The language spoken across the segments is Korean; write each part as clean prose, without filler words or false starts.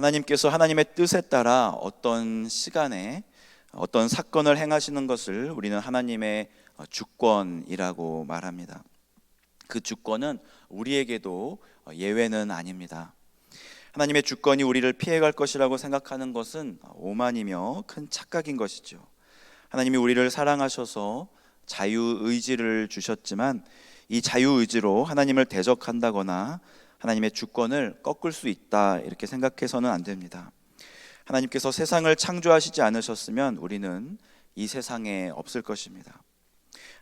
하나님께서 하나님의 뜻에 따라 어떤 시간에 어떤 사건을 행하시는 것을 우리는 하나님의 주권이라고 말합니다. 그 주권은 우리에게도 예외는 아닙니다. 하나님의 주권이 우리를 피해갈 것이라고 생각하는 것은 오만이며 큰 착각인 것이죠. 하나님이 우리를 사랑하셔서 자유의지를 주셨지만 이 자유의지로 하나님을 대적한다거나 하나님의 주권을 꺾을 수 있다 이렇게 생각해서는 안 됩니다. 하나님께서 세상을 창조하시지 않으셨으면 우리는 이 세상에 없을 것입니다.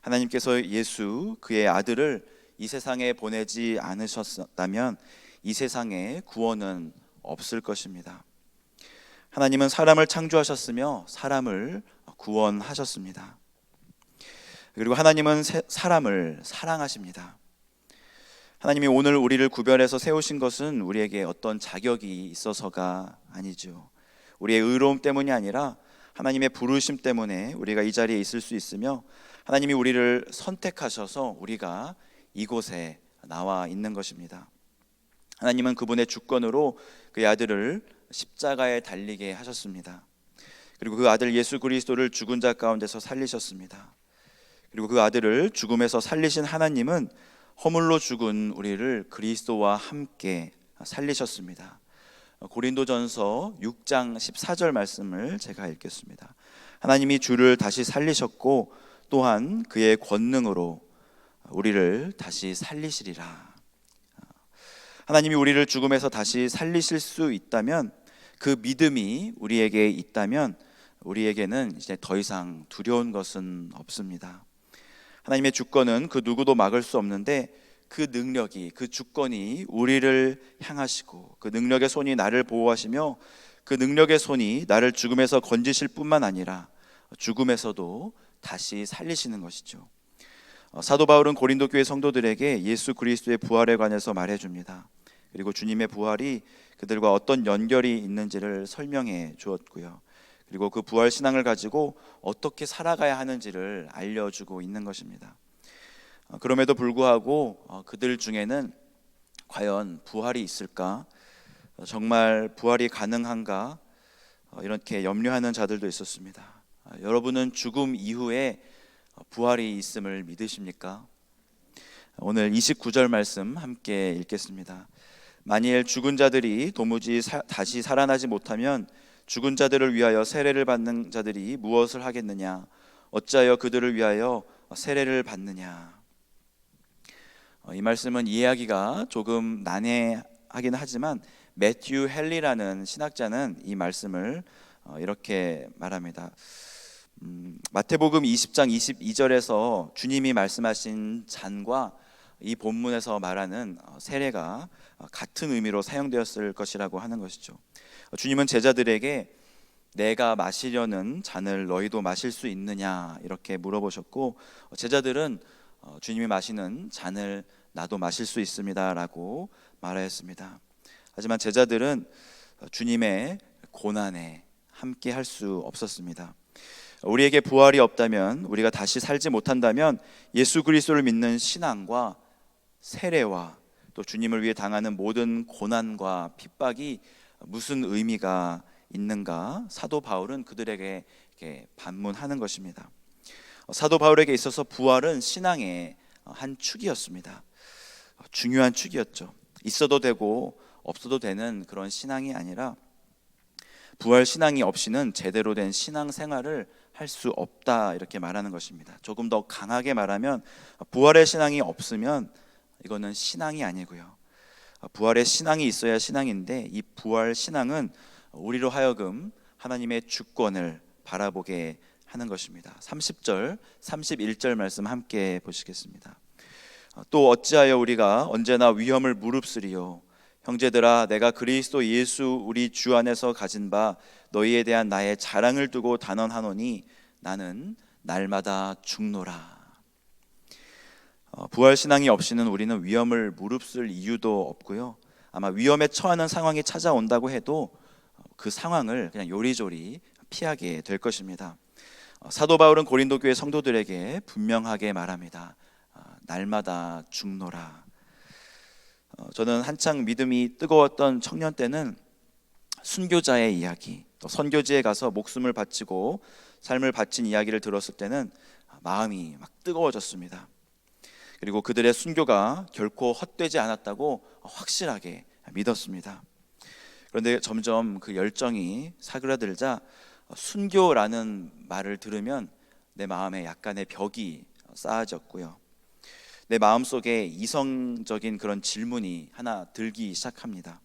하나님께서 예수 그의 아들을 이 세상에 보내지 않으셨다면 이 세상에 구원은 없을 것입니다. 하나님은 사람을 창조하셨으며 사람을 구원하셨습니다. 그리고 하나님은 사람을 사랑하십니다. 하나님이 오늘 우리를 구별해서 세우신 것은 우리에게 어떤 자격이 있어서가 아니죠. 우리의 의로움 때문이 아니라 하나님의 부르심 때문에 우리가 이 자리에 있을 수 있으며 하나님이 우리를 선택하셔서 우리가 이곳에 나와 있는 것입니다. 하나님은 그분의 주권으로 그의 아들을 십자가에 달리게 하셨습니다. 그리고 그 아들 예수 그리스도를 죽은 자 가운데서 살리셨습니다. 그리고 그 아들을 죽음에서 살리신 하나님은 허물로 죽은 우리를 그리스도와 함께 살리셨습니다. 고린도전서 6장 14절 말씀을 제가 읽겠습니다. 하나님이 주를 다시 살리셨고 또한 그의 권능으로 우리를 다시 살리시리라. 하나님이 우리를 죽음에서 다시 살리실 수 있다면, 그 믿음이 우리에게 있다면 우리에게는 이제 더 이상 두려운 것은 없습니다. 하나님의 주권은 그 누구도 막을 수 없는데 그 능력이, 그 주권이 우리를 향하시고 그 능력의 손이 나를 보호하시며 그 능력의 손이 나를 죽음에서 건지실 뿐만 아니라 죽음에서도 다시 살리시는 것이죠. 사도 바울은 고린도 교회 성도들에게 예수 그리스도의 부활에 관해서 말해줍니다. 그리고 주님의 부활이 그들과 어떤 연결이 있는지를 설명해 주었고요. 그리고 그 부활 신앙을 가지고 어떻게 살아가야 하는지를 알려주고 있는 것입니다. 그럼에도 불구하고 그들 중에는 과연 부활이 있을까? 정말 부활이 가능한가? 이렇게 염려하는 자들도 있었습니다. 여러분은 죽음 이후에 부활이 있음을 믿으십니까? 오늘 29절 말씀 함께 읽겠습니다. 만일 죽은 자들이 도무지 다시 살아나지 못하면 죽은 자들을 위하여 세례를 받는 자들이 무엇을 하겠느냐? 어찌하여 그들을 위하여 세례를 받느냐? 이 말씀은 이해하기가 조금 난해하긴 하지만 매튜 헨리라는 신학자는 이 말씀을 이렇게 말합니다. 마태복음 20장 22절에서 주님이 말씀하신 잔과 이 본문에서 말하는 세례가 같은 의미로 사용되었을 것이라고 하는 것이죠. 주님은 제자들에게 내가 마시려는 잔을 너희도 마실 수 있느냐 이렇게 물어보셨고, 제자들은 주님이 마시는 잔을 나도 마실 수 있습니다 라고 말하였습니다. 하지만 제자들은 주님의 고난에 함께 할 수 없었습니다. 우리에게 부활이 없다면, 우리가 다시 살지 못한다면 예수 그리스도를 믿는 신앙과 세례와 또 주님을 위해 당하는 모든 고난과 핍박이 무슨 의미가 있는가? 사도 바울은 그들에게 이렇게 반문하는 것입니다. 사도 바울에게 있어서 부활은 신앙의 한 축이었습니다. 중요한 축이었죠. 있어도 되고 없어도 되는 그런 신앙이 아니라 부활 신앙이 없이는 제대로 된 신앙 생활을 할 수 없다 이렇게 말하는 것입니다. 조금 더 강하게 말하면 부활의 신앙이 없으면 이거는 신앙이 아니고요. 부활의 신앙이 있어야 신앙인데 이 부활 신앙은 우리로 하여금 하나님의 주권을 바라보게 하는 것입니다. 30절, 31절 말씀 함께 보시겠습니다. 또 어찌하여 우리가 언제나 위험을 무릅쓰리요? 형제들아, 내가 그리스도 예수 우리 주 안에서 가진 바 너희에 대한 나의 자랑을 두고 단언하노니 나는 날마다 죽노라. 부활 신앙이 없이는 우리는 위험을 무릅쓸 이유도 없고요. 아마 위험에 처하는 상황이 찾아온다고 해도 그 상황을 그냥 요리조리 피하게 될 것입니다. 사도 바울은 고린도 교회 성도들에게 분명하게 말합니다. 날마다 죽노라. 저는 한창 믿음이 뜨거웠던 청년 때는 순교자의 이야기, 또 선교지에 가서 목숨을 바치고 삶을 바친 이야기를 들었을 때는 마음이 막 뜨거워졌습니다. 그리고 그들의 순교가 결코 헛되지 않았다고 확실하게 믿었습니다. 그런데 점점 그 열정이 사그라들자 순교라는 말을 들으면 내 마음에 약간의 벽이 쌓아졌고요. 내 마음속에 이성적인 그런 질문이 하나 들기 시작합니다.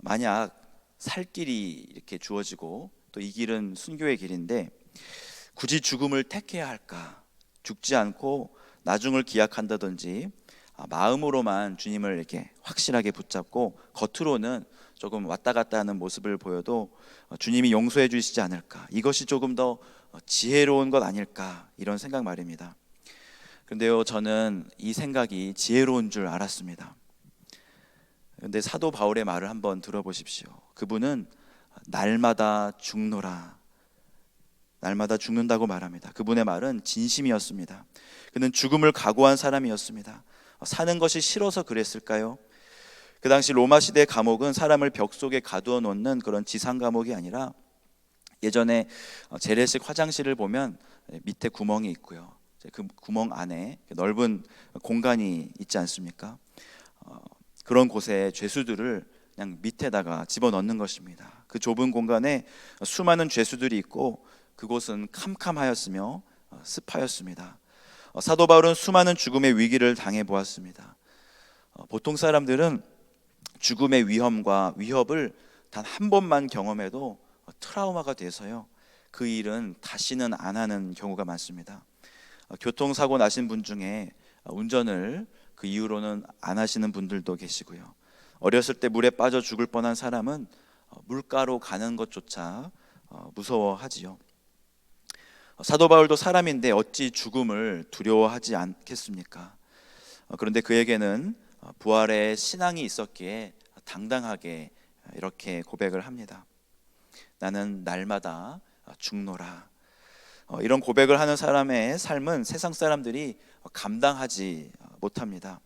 만약 살 길이 이렇게 주어지고 또 이 길은 순교의 길인데 굳이 죽음을 택해야 할까? 죽지 않고 나중을 기약한다든지 마음으로만 주님을 이렇게 확실하게 붙잡고 겉으로는 조금 왔다 갔다 하는 모습을 보여도 주님이 용서해 주시지 않을까? 이것이 조금 더 지혜로운 것 아닐까? 이런 생각 말입니다. 그런데요, 저는 이 생각이 지혜로운 줄 알았습니다. 그런데 사도 바울의 말을 한번 들어보십시오. 그분은 날마다 죽노라, 날마다 죽는다고 말합니다. 그분의 말은 진심이었습니다. 그는 죽음을 각오한 사람이었습니다. 사는 것이 싫어서 그랬을까요? 그 당시 로마 시대 감옥은 사람을 벽 속에 가두어 놓는 그런 지상 감옥이 아니라 예전에 재래식 화장실을 보면 밑에 구멍이 있고요. 그 구멍 안에 넓은 공간이 있지 않습니까? 그런 곳에 죄수들을 그냥 밑에다가 집어넣는 것입니다. 그 좁은 공간에 수많은 죄수들이 있고 그곳은 캄캄하였으며 습하였습니다. 사도 바울은 수많은 죽음의 위기를 당해 보았습니다. 보통 사람들은 죽음의 위험과 위협을 단 한 번만 경험해도 트라우마가 돼서요, 그 일은 다시는 안 하는 경우가 많습니다. 교통사고 나신 분 중에 운전을 그 이후로는 안 하시는 분들도 계시고요. 어렸을 때 물에 빠져 죽을 뻔한 사람은 물가로 가는 것조차 무서워하지요. 사도 바울도 사람인데 어찌 죽음을 두려워하지 않겠습니까? 그런데 그에게는 부활의 신앙이 있었기에 당당하게 이렇게 고백을 합니다. 나는 날마다 죽노라. 이런 고백을 하는 사람의 삶은 세상 사람들이 감당하지 못합니다.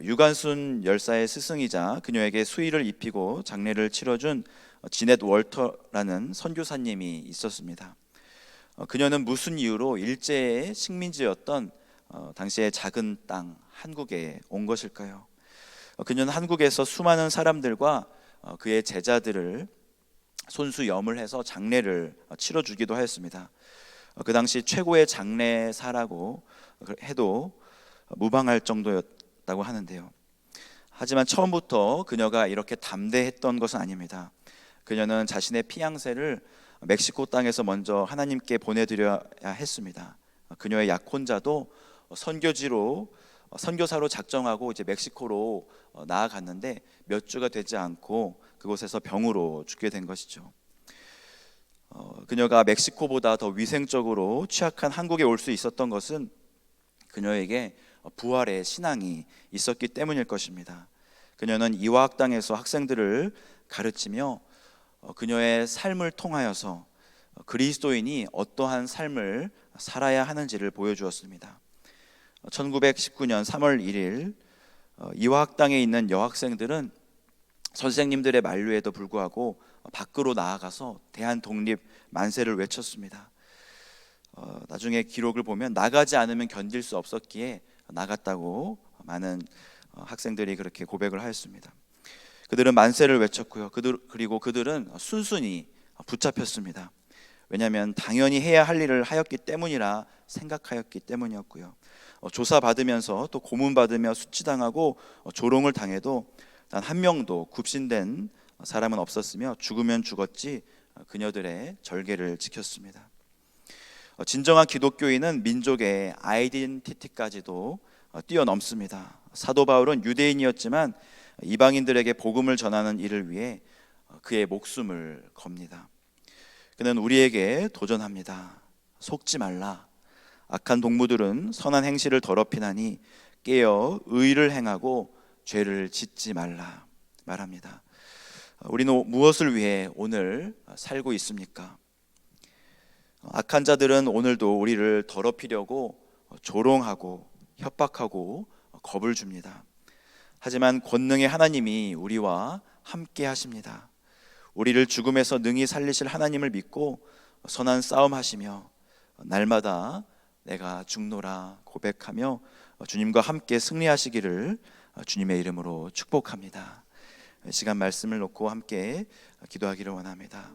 유관순 열사의 스승이자 그녀에게 수의를 입히고 장례를 치러준 지넷 월터라는 선교사님이 있었습니다. 그녀는 무슨 이유로 일제의 식민지였던 당시의 작은 땅 한국에 온 것일까요? 그녀는 한국에서 수많은 사람들과 그의 제자들을 손수염을 해서 장례를 치러주기도 하였습니다. 그 당시 최고의 장례사라고 해도 무방할 정도였다고 하는데요. 하지만 처음부터 그녀가 이렇게 담대했던 것은 아닙니다. 그녀는 자신의 피양새를 멕시코 땅에서 먼저 하나님께 보내드려야 했습니다. 그녀의 약혼자도 선교사로 작정하고 이제 멕시코로 나아갔는데 몇 주가 되지 않고 그곳에서 병으로 죽게 된 것이죠. 그녀가 멕시코보다 더 위생적으로 취약한 한국에 올 수 있었던 것은 그녀에게 부활의 신앙이 있었기 때문일 것입니다. 그녀는 이화학당에서 학생들을 가르치며 그녀의 삶을 통하여서 그리스도인이 어떠한 삶을 살아야 하는지를 보여주었습니다. 1919년 3월 1일 이화학당에 있는 여학생들은 선생님들의 만류에도 불구하고 밖으로 나아가서 대한독립 만세를 외쳤습니다. 나중에 기록을 보면 나가지 않으면 견딜 수 없었기에 나갔다고 많은 학생들이 그렇게 고백을 하였습니다. 그들은 만세를 외쳤고요. 그리고 그들은 순순히 붙잡혔습니다. 왜냐하면 당연히 해야 할 일을 하였기 때문이라 생각하였기 때문이었고요. 조사받으면서 또 고문받으며 수치당하고 조롱을 당해도 단 한 명도 굽신된 사람은 없었으며 죽으면 죽었지 그녀들의 절개를 지켰습니다. 진정한 기독교인은 민족의 아이덴티티까지도 뛰어넘습니다. 사도 바울은 유대인이었지만 이방인들에게 복음을 전하는 일을 위해 그의 목숨을 겁니다. 그는 우리에게 도전합니다. 속지 말라. 악한 동무들은 선한 행실을 더럽히나니 깨어 의를 행하고 죄를 짓지 말라 말합니다. 우리는 무엇을 위해 오늘 살고 있습니까? 악한 자들은 오늘도 우리를 더럽히려고 조롱하고 협박하고 겁을 줍니다. 하지만 권능의 하나님이 우리와 함께 하십니다. 우리를 죽음에서 능히 살리실 하나님을 믿고 선한 싸움 하시며 날마다 내가 죽노라 고백하며 주님과 함께 승리하시기를 주님의 이름으로 축복합니다. 시간 말씀을 놓고 함께 기도하기를 원합니다.